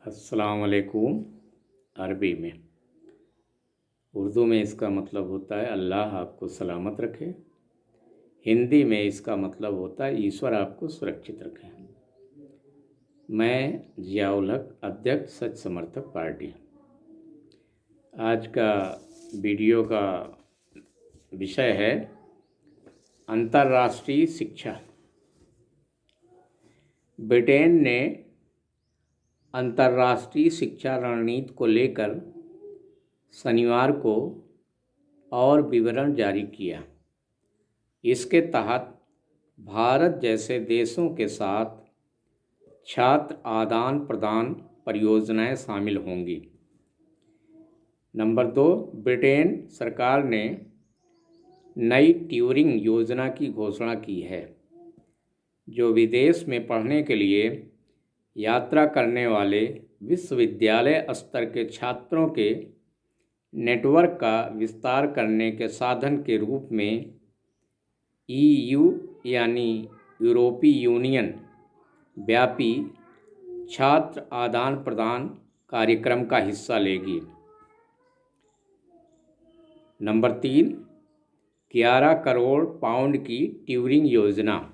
अस्सलाम वालेकुम। अरबी में, उर्दू में इसका मतलब होता है अल्लाह आपको सलामत रखे। हिंदी में इसका मतलब होता है ईश्वर आपको सुरक्षित रखे। मैं जियाउल हक, अध्यक्ष सच समर्थक पार्टी। आज का वीडियो का विषय है अंतर्राष्ट्रीय शिक्षा। ब्रिटेन ने अंतर्राष्ट्रीय शिक्षा रणनीति को लेकर शनिवार को और विवरण जारी किया। इसके तहत भारत जैसे देशों के साथ छात्र आदान प्रदान परियोजनाएं शामिल होंगी। नंबर 2, ब्रिटेन सरकार ने नई ट्यूरिंग योजना की घोषणा की है, जो विदेश में पढ़ने के लिए यात्रा करने वाले विश्वविद्यालय स्तर के छात्रों के नेटवर्क का विस्तार करने के साधन के रूप में EU यानी यूरोपीय यूनियन व्यापी छात्र आदान प्रदान कार्यक्रम का हिस्सा लेगी। नंबर 3, 11 करोड़ पाउंड की ट्यूरिंग योजना।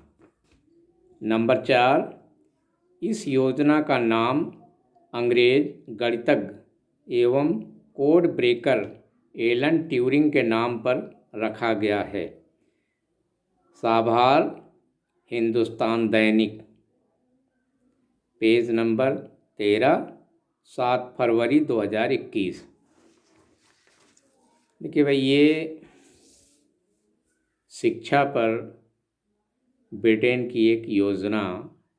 नंबर 4, इस योजना का नाम अंग्रेज गणितज्ञ एवं कोड ब्रेकर एलन ट्यूरिंग के नाम पर रखा गया है। साभार हिंदुस्तान दैनिक, पेज नंबर 13, 7 फरवरी 2021। देखिए भाई, ये शिक्षा पर ब्रिटेन की एक योजना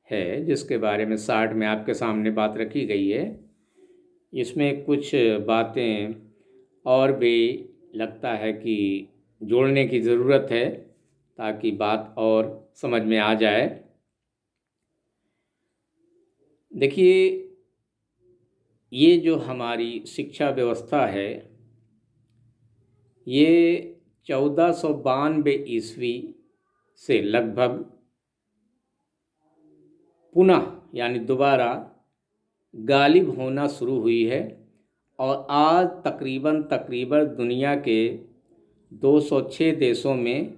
है जिसके बारे में शार्ट में आपके सामने बात रखी गई है। इसमें कुछ बातें और भी लगता है कि जोड़ने की ज़रूरत है ताकि बात और समझ में आ जाए। देखिए, ये जो हमारी शिक्षा व्यवस्था है, ये 1492 ईस्वी से लगभग पुनः यानी दोबारा गालिब होना शुरू हुई है और आज तकरीबन दुनिया के 206 देशों में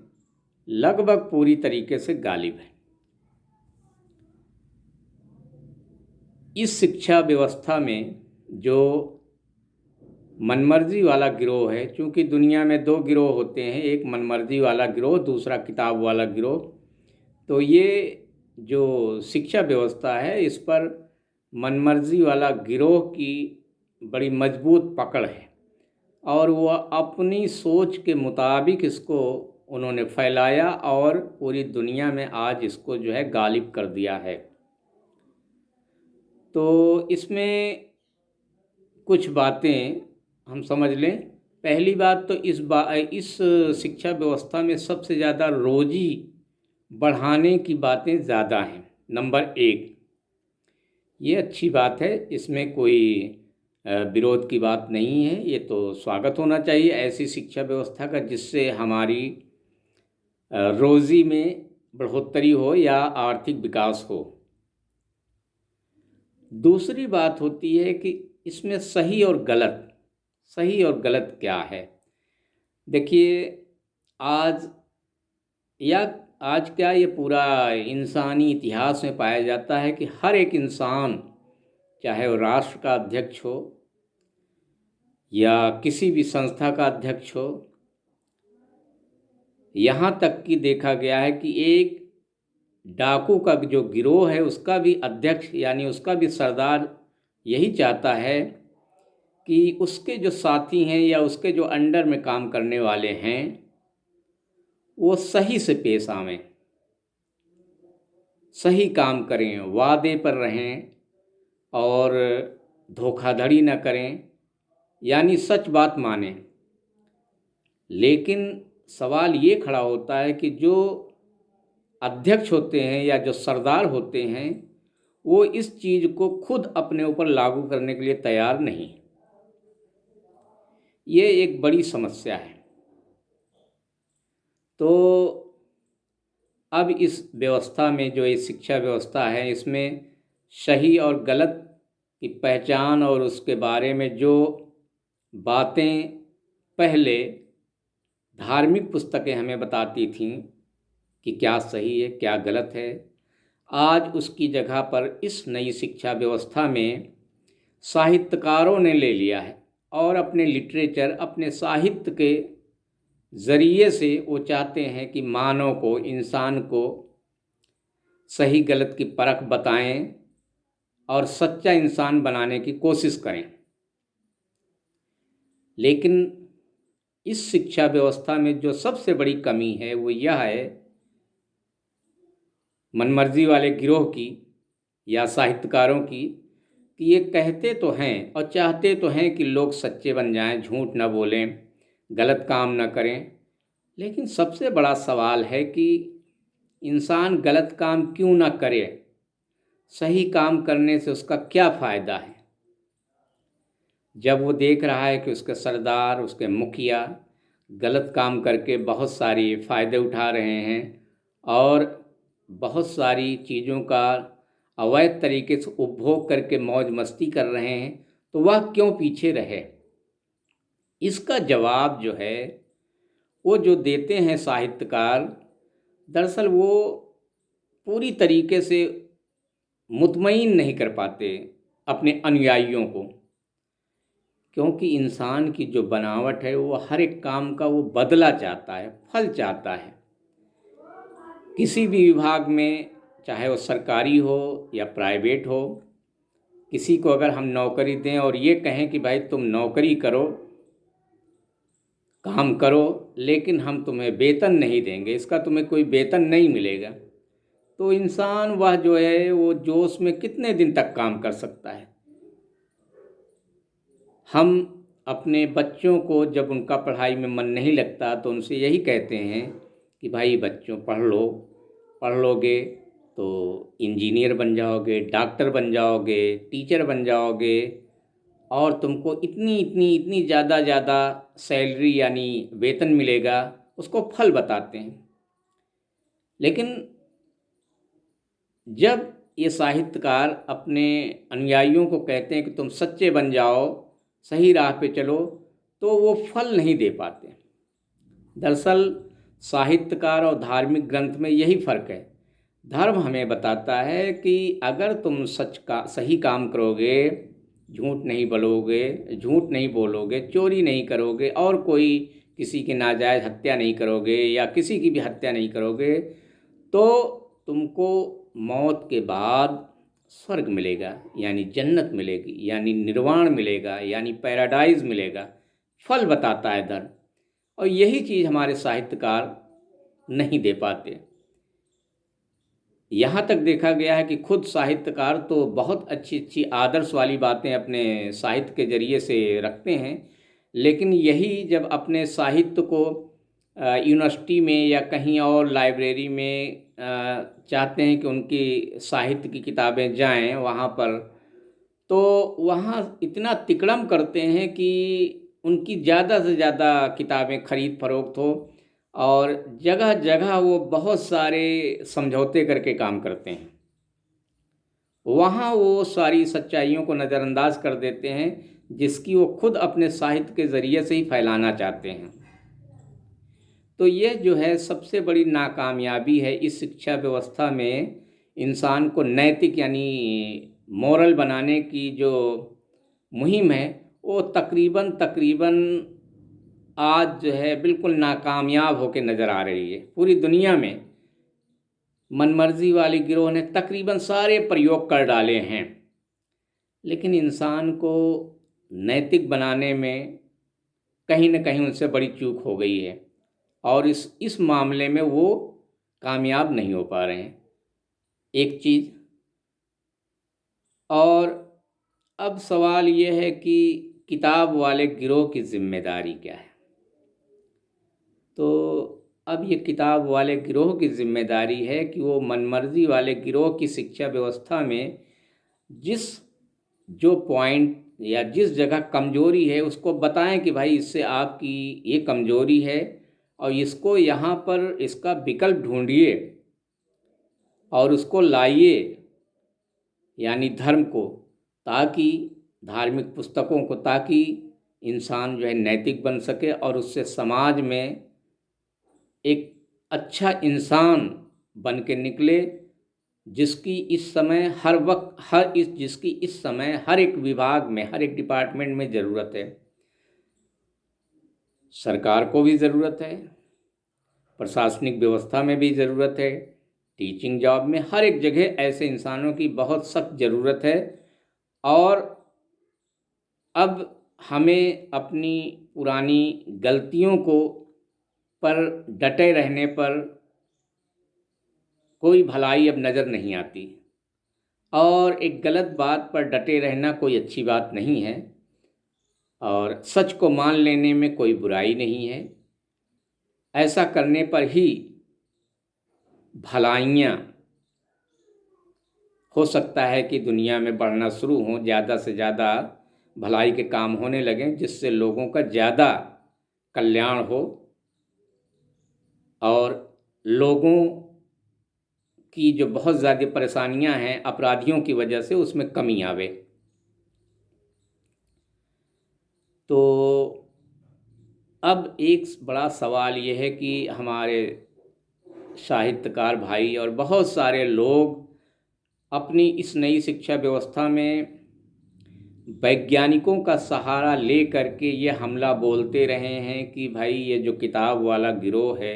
लगभग पूरी तरीके से गालिब है। इस शिक्षा व्यवस्था में जो मनमर्जी वाला गिरोह है, चूँकि दुनिया में 2 गिरोह होते हैं, एक मनमर्जी वाला गिरोह, दूसरा किताब वाला गिरोह, तो ये जो शिक्षा व्यवस्था है इस पर मनमर्जी वाला गिरोह की बड़ी मजबूत पकड़ है और वह अपनी सोच के मुताबिक इसको उन्होंने फैलाया और पूरी दुनिया में आज इसको जो है गालिब कर दिया है। तो इसमें कुछ बातें हम समझ लें। पहली बात तो इस शिक्षा व्यवस्था में सबसे ज़्यादा रोजी बढ़ाने की बातें ज़्यादा हैं। नंबर 1, ये अच्छी बात है, इसमें कोई विरोध की बात नहीं है, ये तो स्वागत होना चाहिए ऐसी शिक्षा व्यवस्था का जिससे हमारी रोज़ी में बढ़ोतरी हो या आर्थिक विकास हो। दूसरी बात होती है कि इसमें सही और गलत क्या है। देखिए, आज क्या ये पूरा इंसानी इतिहास में पाया जाता है कि हर एक इंसान, चाहे वो राष्ट्र का अध्यक्ष हो या किसी भी संस्था का अध्यक्ष हो, यहाँ तक कि देखा गया है कि एक डाकू का जो गिरोह है उसका भी अध्यक्ष यानी उसका भी सरदार यही चाहता है कि उसके जो साथी हैं या उसके जो अंडर में काम करने वाले हैं वो सही से पेश आवें, सही काम करें, वादे पर रहें और धोखाधड़ी न करें, यानी सच बात मानें। लेकिन सवाल ये खड़ा होता है कि जो अध्यक्ष होते हैं या जो सरदार होते हैं वो इस चीज़ को खुद अपने ऊपर लागू करने के लिए तैयार नहीं। ये एक बड़ी समस्या है। तो अब इस व्यवस्था में जो ये शिक्षा व्यवस्था है इसमें सही और गलत की पहचान और उसके बारे में जो बातें पहले धार्मिक पुस्तकें हमें बताती थीं कि क्या सही है क्या गलत है, आज उसकी जगह पर इस नई शिक्षा व्यवस्था में साहित्यकारों ने ले लिया है और अपने लिटरेचर, अपने साहित्य के ज़रिए से वो चाहते हैं कि मानव को, इंसान को सही गलत की परख बताएं और सच्चा इंसान बनाने की कोशिश करें। लेकिन इस शिक्षा व्यवस्था में जो सबसे बड़ी कमी है वो यह है, मनमर्जी वाले गिरोह की या साहित्यकारों की, कि ये कहते तो हैं और चाहते तो हैं कि लोग सच्चे बन जाएं, झूठ न बोलें, गलत काम न करें, लेकिन सबसे बड़ा सवाल है कि इंसान गलत काम क्यों ना करे, सही काम करने से उसका क्या फ़ायदा है। जब वो देख रहा है कि उसके सरदार, उसके मुखिया गलत काम करके बहुत सारी फ़ायदे उठा रहे हैं और बहुत सारी चीज़ों का अवैध तरीके से उपभोग करके मौज मस्ती कर रहे हैं, तो वह क्यों पीछे रहे। इसका जवाब जो है वो जो देते हैं साहित्यकार, दरअसल वो पूरी तरीके से मुतमईन नहीं कर पाते अपने अनुयायियों को, क्योंकि इंसान की जो बनावट है वो हर एक काम का वो बदला चाहता है, फल चाहता है। किसी भी विभाग में, चाहे वो सरकारी हो या प्राइवेट हो, किसी को अगर हम नौकरी दें और ये कहें कि भाई तुम नौकरी करो, काम करो, लेकिन हम तुम्हें वेतन नहीं देंगे, इसका तुम्हें कोई वेतन नहीं मिलेगा, तो इंसान वह जो है वो जोश में कितने दिन तक काम कर सकता है। हम अपने बच्चों को जब उनका पढ़ाई में मन नहीं लगता तो उनसे यही कहते हैं कि भाई बच्चों पढ़ लो, पढ़ लोगे तो इंजीनियर बन जाओगे, डॉक्टर बन जाओगे, टीचर बन जाओगे और तुमको इतनी इतनी इतनी ज़्यादा सैलरी यानी वेतन मिलेगा, उसको फल बताते हैं। लेकिन जब ये साहित्यकार अपने अनुयायियों को कहते हैं कि तुम सच्चे बन जाओ, सही राह पे चलो, तो वो फल नहीं दे पाते। दरअसल साहित्यकार और धार्मिक ग्रंथ में यही फ़र्क है। धर्म हमें बताता है कि अगर तुम सही काम करोगे, झूठ नहीं बोलोगे, चोरी नहीं करोगे और कोई किसी की नाजायज़ हत्या नहीं करोगे या किसी की भी हत्या नहीं करोगे, तो तुमको मौत के बाद स्वर्ग मिलेगा, यानी जन्नत मिलेगी, यानी निर्वाण मिलेगा, यानी पैराडाइज मिलेगा। फल बताता है धर्म, और यही चीज़ हमारे साहित्यकार नहीं दे पाते। यहाँ तक देखा गया है कि खुद साहित्यकार तो बहुत अच्छी अच्छी आदर्श वाली बातें अपने साहित्य के जरिए से रखते हैं, लेकिन यही जब अपने साहित्य को यूनिवर्सिटी में या कहीं और लाइब्रेरी में चाहते हैं कि उनकी साहित्य की किताबें जाएं वहाँ पर, तो वहाँ इतना तिकड़म करते हैं कि उनकी ज़्यादा से ज़्यादा किताबें खरीद फरोख्त हो और जगह जगह वो बहुत सारे समझौते करके काम करते हैं। वहाँ वो सारी सच्चाइयों को नज़रअंदाज कर देते हैं जिसकी वो खुद अपने साहित्य के ज़रिए से ही फैलाना चाहते हैं। तो यह जो है सबसे बड़ी नाकामयाबी है इस शिक्षा व्यवस्था में। इंसान को नैतिक यानी मोरल बनाने की जो मुहिम है वो तकरीबन आज जो है बिल्कुल नाकामयाब होकर नज़र आ रही है। पूरी दुनिया में मनमर्जी वाले गिरोह ने तकरीबन सारे प्रयोग कर डाले हैं, लेकिन इंसान को नैतिक बनाने में कहीं न कहीं उनसे बड़ी चूक हो गई है और इस मामले में वो कामयाब नहीं हो पा रहे हैं। एक चीज़ और अब सवाल ये है कि किताब वाले गिरोह की जिम्मेदारी क्या है। तो अब ये किताब वाले गिरोह की जिम्मेदारी है कि वो मनमर्जी वाले गिरोह की शिक्षा व्यवस्था में जो पॉइंट या जिस जगह कमजोरी है उसको बताएं कि भाई इससे आपकी ये कमजोरी है और इसको यहाँ पर इसका विकल्प ढूंढिए और उसको लाइए, यानी धर्म को, ताकि धार्मिक पुस्तकों को, ताकि इंसान जो है नैतिक बन सके और उससे समाज में एक अच्छा इंसान बन के निकले, जिसकी इस समय हर वक्त जिसकी इस समय हर एक विभाग में, हर एक डिपार्टमेंट में ज़रूरत है। सरकार को भी ज़रूरत है, प्रशासनिक व्यवस्था में भी ज़रूरत है, टीचिंग जॉब में, हर एक जगह ऐसे इंसानों की बहुत सख्त ज़रूरत है। और अब हमें अपनी पुरानी गलतियों को पर डटे रहने पर कोई भलाई अब नज़र नहीं आती, और एक गलत बात पर डटे रहना कोई अच्छी बात नहीं है, और सच को मान लेने में कोई बुराई नहीं है। ऐसा करने पर ही भलाइयाँ हो सकता है कि दुनिया में बढ़ना शुरू हों, ज़्यादा से ज़्यादा भलाई के काम होने लगें, जिससे लोगों का ज़्यादा कल्याण हो और लोगों की जो बहुत ज़्यादा परेशानियां हैं अपराधियों की वजह से, उसमें कमी आवे। तो अब एक बड़ा सवाल ये है कि हमारे साहित्यकार भाई और बहुत सारे लोग अपनी इस नई शिक्षा व्यवस्था में वैज्ञानिकों का सहारा ले करके ये हमला बोलते रहे हैं कि भाई ये जो किताब वाला गिरोह है,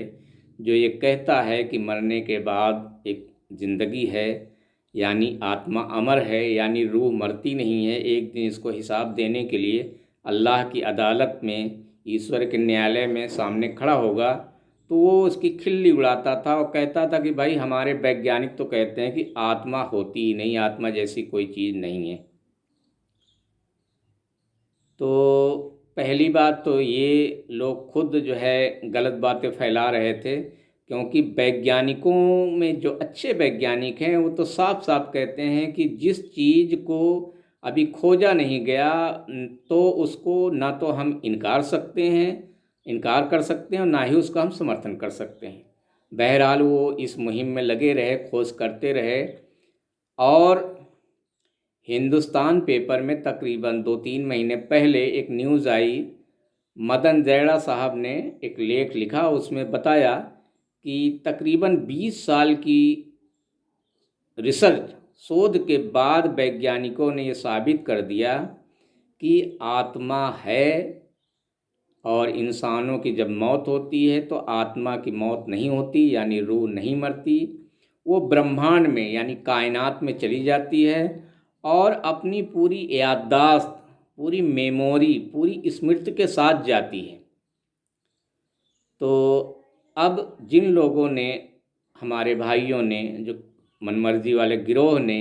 जो ये कहता है कि मरने के बाद एक ज़िंदगी है, यानी आत्मा अमर है, यानी रूह मरती नहीं है, एक दिन इसको हिसाब देने के लिए अल्लाह की अदालत में, ईश्वर के न्यायालय में सामने खड़ा होगा, तो वो उसकी खिल्ली उड़ाता था और कहता था कि भाई हमारे वैज्ञानिक तो कहते हैं कि आत्मा होती ही नहीं, आत्मा जैसी कोई चीज़ नहीं है। तो पहली बात तो ये लोग खुद जो है गलत बातें फैला रहे थे, क्योंकि वैज्ञानिकों में जो अच्छे वैज्ञानिक हैं वो तो साफ साफ कहते हैं कि जिस चीज़ को अभी खोजा नहीं गया तो उसको ना तो हम इनकार कर सकते हैं और ना ही उसका हम समर्थन कर सकते हैं। बहरहाल वो इस मुहिम में लगे रहे, खोज करते रहे, और हिंदुस्तान पेपर में तकरीबन 2-3 महीने पहले एक न्यूज़ आई। मदन जैड़ा साहब ने एक लेख लिखा, उसमें बताया कि तकरीबन 20 साल की रिसर्च, शोध के बाद वैज्ञानिकों ने ये साबित कर दिया कि आत्मा है, और इंसानों की जब मौत होती है तो आत्मा की मौत नहीं होती, यानी रूह नहीं मरती, वो ब्रह्मांड में यानी कायनात में चली जाती है और अपनी पूरी याददाश्त, पूरी मेमोरी, पूरी स्मृति के साथ जाती है। तो अब जिन लोगों ने, हमारे भाइयों ने, जो मनमर्जी वाले गिरोह ने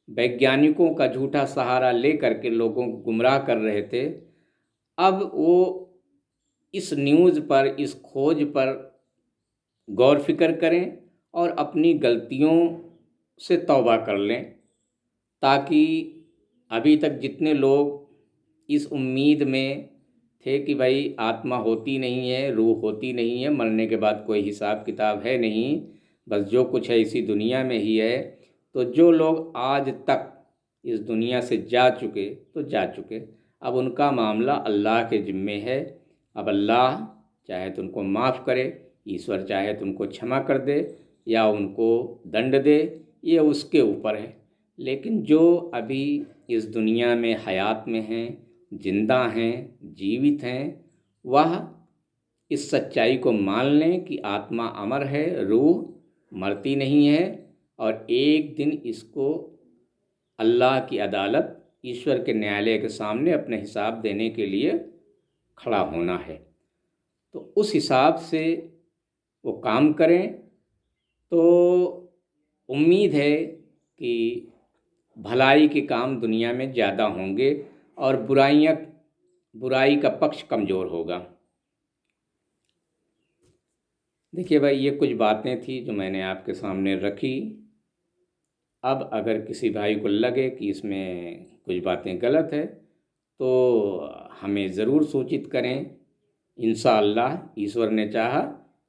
वैज्ञानिकों का झूठा सहारा ले करके लोगों को गुमराह कर रहे थे, अब वो इस न्यूज़ पर, इस खोज पर गौर फिक्र करें और अपनी गलतियों से तौबा कर लें, ताकि अभी तक जितने लोग इस उम्मीद में थे कि भाई आत्मा होती नहीं है, रूह होती नहीं है, मरने के बाद कोई हिसाब किताब है नहीं, बस जो कुछ है इसी दुनिया में ही है, तो जो लोग आज तक इस दुनिया से जा चुके तो जा चुके, अब उनका मामला अल्लाह के ज़िम्मे है। अब अल्लाह चाहे तो उनको माफ़ करे, ईश्वर चाहे तो उनको क्षमा कर दे या उनको दंड दे, ये उसके ऊपर है। लेकिन जो अभी इस दुनिया में हयात में हैं, जिंदा हैं, जीवित हैं, वह इस सच्चाई को मान लें कि आत्मा अमर है, रूह मरती नहीं है, और एक दिन इसको अल्लाह की अदालत, ईश्वर के न्यायालय के सामने अपने हिसाब देने के लिए खड़ा होना है। तो उस हिसाब से वो काम करें तो उम्मीद है कि भलाई के काम दुनिया में ज़्यादा होंगे और बुराई का पक्ष कमज़ोर होगा। देखिए भाई, ये कुछ बातें थी जो मैंने आपके सामने रखी। अब अगर किसी भाई को लगे कि इसमें कुछ बातें गलत है तो हमें ज़रूर सूचित करें। इंशाअल्लाह ईश्वर ने चाहा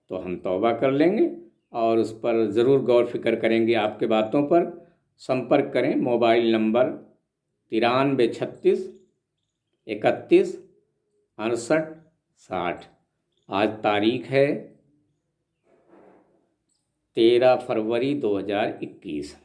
तो हम तौबा कर लेंगे और उस पर ज़रूर गौर फिक्र करेंगे। आपके बातों पर संपर्क करें। Mobile number 93 36 31 68 60। आज तारीख है 13 फरवरी 2021।